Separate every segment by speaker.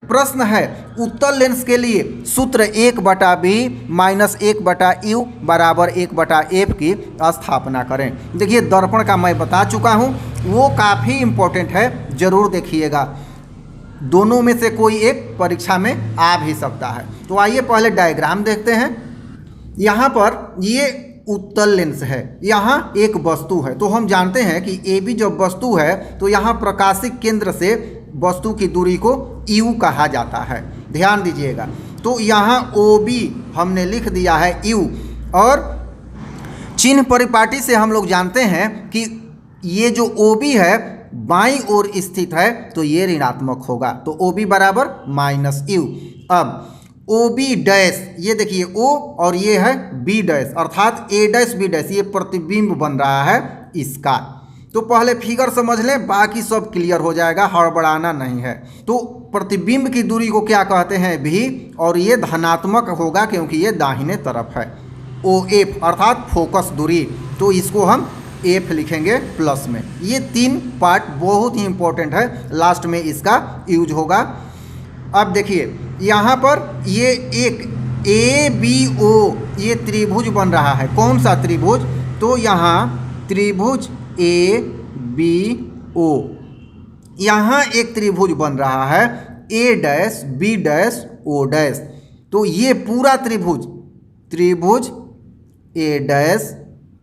Speaker 1: प्रश्न है उत्तल लेंस के लिए सूत्र 1/b माइनस 1/u बराबर 1/f की स्थापना करें। देखिए दर्पण का मैं बता चुका हूँ, वो काफ़ी इम्पोर्टेंट है, ज़रूर देखिएगा। दोनों में से कोई एक परीक्षा में आ भी सकता है। तो आइए पहले डायग्राम देखते हैं। यहाँ पर ये उत्तल लेंस है, यहाँ एक वस्तु है। तो हम जानते हैं कि ए बी जब वस्तु है तो यहाँ प्रकाशिक केंद्र से वस्तु की दूरी को यू कहा जाता है, ध्यान दीजिएगा। तो यहाँ ओ बी हमने लिख दिया है यू, और चिन्ह परिपाटी से हम लोग जानते हैं कि ये जो ओ बी है बाईं ओर स्थित है तो ये ऋणात्मक होगा, तो ओ बी बराबर माइनस यू। अब ओ बी डैश, ये देखिए ओ और ये है बी डैश, अर्थात ए डैश बी डैश, ये प्रतिबिंब बन रहा है इसका। तो पहले फिगर समझ लें, बाकी सब क्लियर हो जाएगा, हड़बड़ाना नहीं है। तो प्रतिबिंब की दूरी को क्या कहते हैं भी, और ये धनात्मक होगा क्योंकि ये दाहिने तरफ है। ओ एफ अर्थात फोकस दूरी, तो इसको हम एफ लिखेंगे प्लस में। ये 3 पार्ट बहुत ही इंपॉर्टेंट है, लास्ट में इसका यूज होगा। अब देखिए यहाँ पर ये एक ए बी ओ ये त्रिभुज बन रहा है। कौन सा त्रिभुज, तो यहाँ त्रिभुज ए बी ओ, यहाँ एक त्रिभुज बन रहा है A dash B dash O dash. तो ये पूरा त्रिभुज, त्रिभुज A dash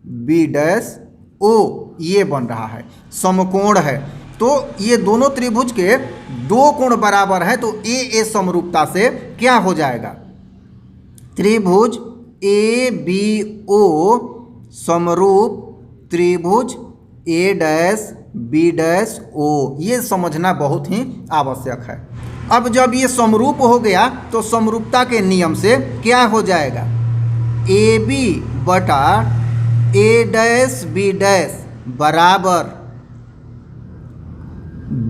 Speaker 1: B dash O ये बन रहा है, समकोण है। तो ये दोनों त्रिभुज के 2 कोण बराबर है, तो ए समरूपता से क्या हो जाएगा, त्रिभुज ए बी ओ समरूप त्रिभुज A dash B dash O, ये समझना बहुत ही आवश्यक है। अब जब ये समरूप हो गया तो समरूपता के नियम से क्या हो जाएगा, ए बी बटा ए डैश बी डैश बराबर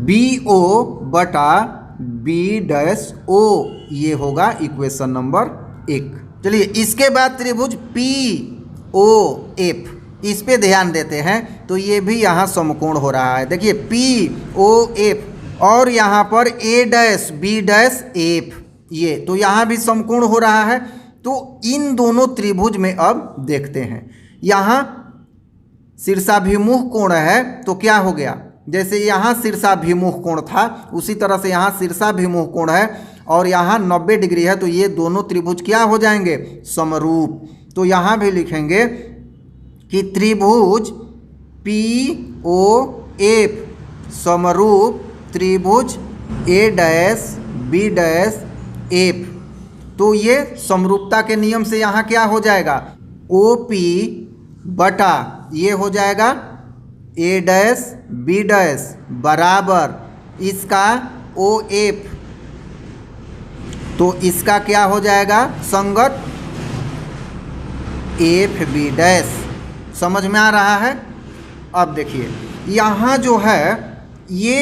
Speaker 1: बी ओ बटा बी डैश ओ, ये होगा इक्वेशन नंबर 1। चलिए इसके बाद त्रिभुज पी ओ एफ, इस पे ध्यान देते हैं। तो ये भी यहाँ समकोण हो रहा है, देखिए पी ओ एफ, और यहाँ पर ए डैश बी डैश एफ, ये तो यहाँ भी समकोण हो रहा है। तो इन दोनों त्रिभुज में अब देखते हैं, यहाँ शीर्षाभिमुख कोण है तो क्या हो गया, जैसे यहाँ शीर्षाभिमुख कोण था उसी तरह से यहाँ शीर्षाभिमुख कोण है, और यहाँ 90 डिग्री है, तो ये दोनों त्रिभुज क्या हो जाएंगे, समरूप। तो यहाँ भी लिखेंगे कि त्रिभुज पी ओ एफ समरूप त्रिभुज A dash B dash F. तो ये समरूपता के नियम से यहाँ क्या हो जाएगा, ओ पी बटा ये हो जाएगा ए डैश बी डैश बराबर इसका ओ एफ। तो इसका क्या हो जाएगा, संगत एफ बी डैश। समझ में आ रहा है। अब देखिए यहाँ जो है ये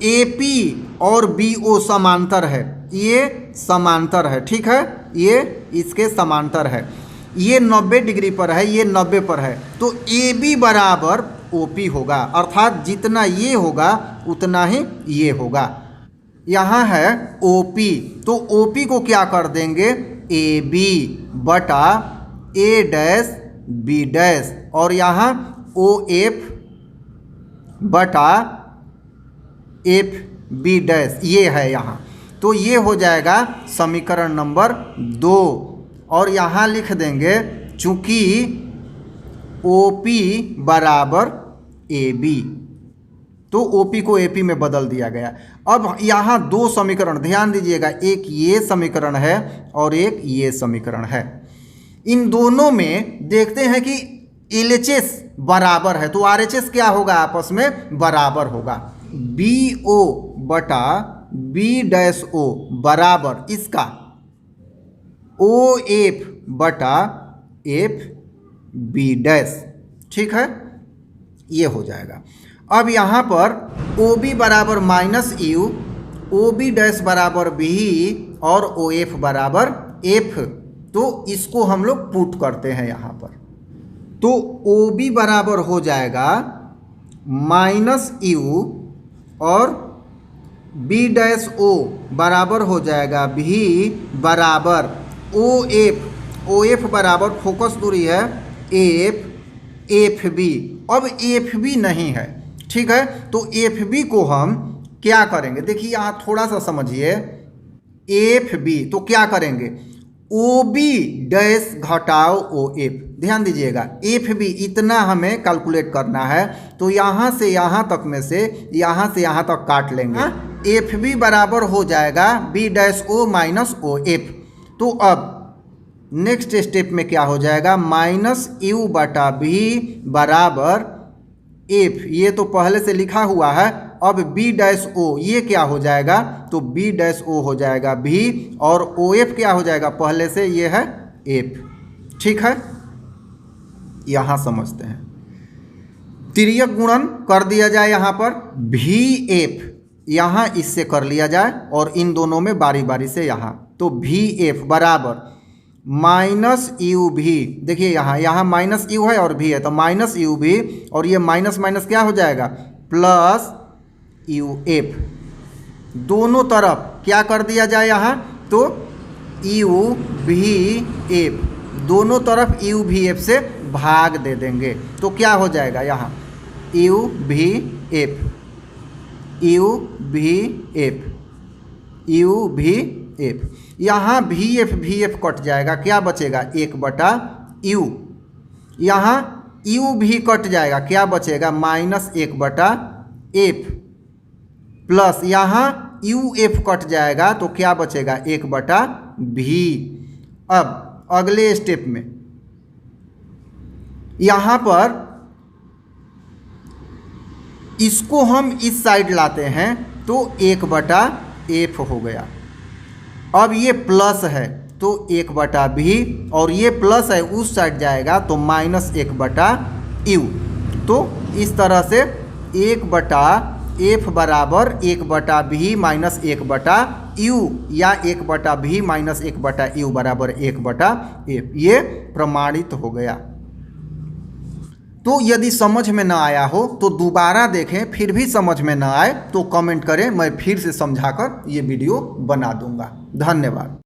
Speaker 1: ए पी और बी ओ समांतर है, ये समांतर है, ठीक है, ये इसके समांतर है। ये 90 डिग्री पर है, ये 90 पर है, तो ए बी बराबर ओ पी होगा, अर्थात जितना ये होगा उतना ही ये होगा। यहाँ है ओ पी, तो ओ पी को क्या कर देंगे, ए बी बटा ए डैश बी डैश, और यहाँ ओ एफ बटा एफ बी डैश ये है यहाँ। तो ये हो जाएगा समीकरण नंबर 2, और यहाँ लिख देंगे चूँकि ओ पी बराबर ए बी, तो ओ पी को ए पी में बदल दिया गया। अब यहाँ 2 समीकरण ध्यान दीजिएगा, एक ये समीकरण है और एक ये समीकरण है। इन दोनों में देखते हैं कि LHS बराबर है, तो RHS क्या होगा, आपस में बराबर होगा। बी ओ बटा बी डैश ओ बराबर इसका ओ एफ बटा एफ बी डैश, ठीक है, ये हो जाएगा। अब यहाँ पर ओ बी बराबर minus U, O B dash बराबर बी और ओ एफ बराबर एफ, तो इसको हम लोग पुट करते हैं यहाँ पर। तो ओ बी बराबर हो जाएगा माइनस यू और बी डैश ओ बराबर हो जाएगा भी बराबर ओ एफ बराबर फोकस दूरी है एफ बी। अब एफ बी नहीं है, ठीक है, तो एफ बी को हम क्या करेंगे, देखिए यहाँ थोड़ा सा समझिए। एफ बी तो क्या करेंगे, ओ बी डैश घटाओ ओ एफ, ध्यान दीजिएगा, एफ बी इतना हमें कैलकुलेट करना है, तो यहाँ से यहाँ तक में से यहाँ से यहाँ तक काट लेंगे। एफ बी बराबर हो जाएगा B dash O minus O F. तो अब नेक्स्ट स्टेप में क्या हो जाएगा, माइनस यू बटा बी बराबर एफ, ये तो पहले से लिखा हुआ है। अब बी डैश ओ ये क्या हो जाएगा, तो बी डैश ओ हो जाएगा भी, और ओ एफ क्या हो जाएगा, पहले से ये है एफ, ठीक है। यहाँ समझते हैं, तिर्यक गुणन कर दिया जाए यहाँ पर, भी एफ यहाँ इससे कर लिया जाए और इन दोनों में बारी बारी से यहाँ, तो भी एफ बराबर माइनस यू भी, देखिए यहाँ माइनस यू है और भी है, तो माइनस यू भी, और ये माइनस माइनस क्या हो जाएगा, प्लस यू एफ। दोनों तरफ क्या कर दिया जाए यहाँ, तो यू भी एफ, दोनों तरफ यू भी एफ से भाग दे देंगे, तो क्या हो जाएगा यहाँ यू भी एफ, यू भी एफ, यू भी एफ। यहाँ भी एफ कट जाएगा, क्या बचेगा, एक बटा यू, यहाँ यू भी कट जाएगा, क्या बचेगा, माइनस एक बटा एफ, प्लस यहाँ यू एफ कट जाएगा, तो क्या बचेगा, एक बटा भी। अब अगले स्टेप में यहाँ पर इसको हम इस साइड लाते हैं, तो एक बटा एफ हो गया। अब ये प्लस है तो एक बटा भी, और ये प्लस है उस साइड जाएगा तो माइनस एक बटा यू। तो इस तरह से एक बटा एफ बराबर एक बटा भी माइनस एक बटा यू, या एक बटा भी माइनस एक बटा यू बराबर एक बटा एफ, ये प्रमाणित हो गया। तो यदि समझ में ना आया हो तो दोबारा देखें, फिर भी समझ में ना आए तो कमेंट करें, मैं फिर से समझाकर ये वीडियो बना दूंगा। धन्यवाद।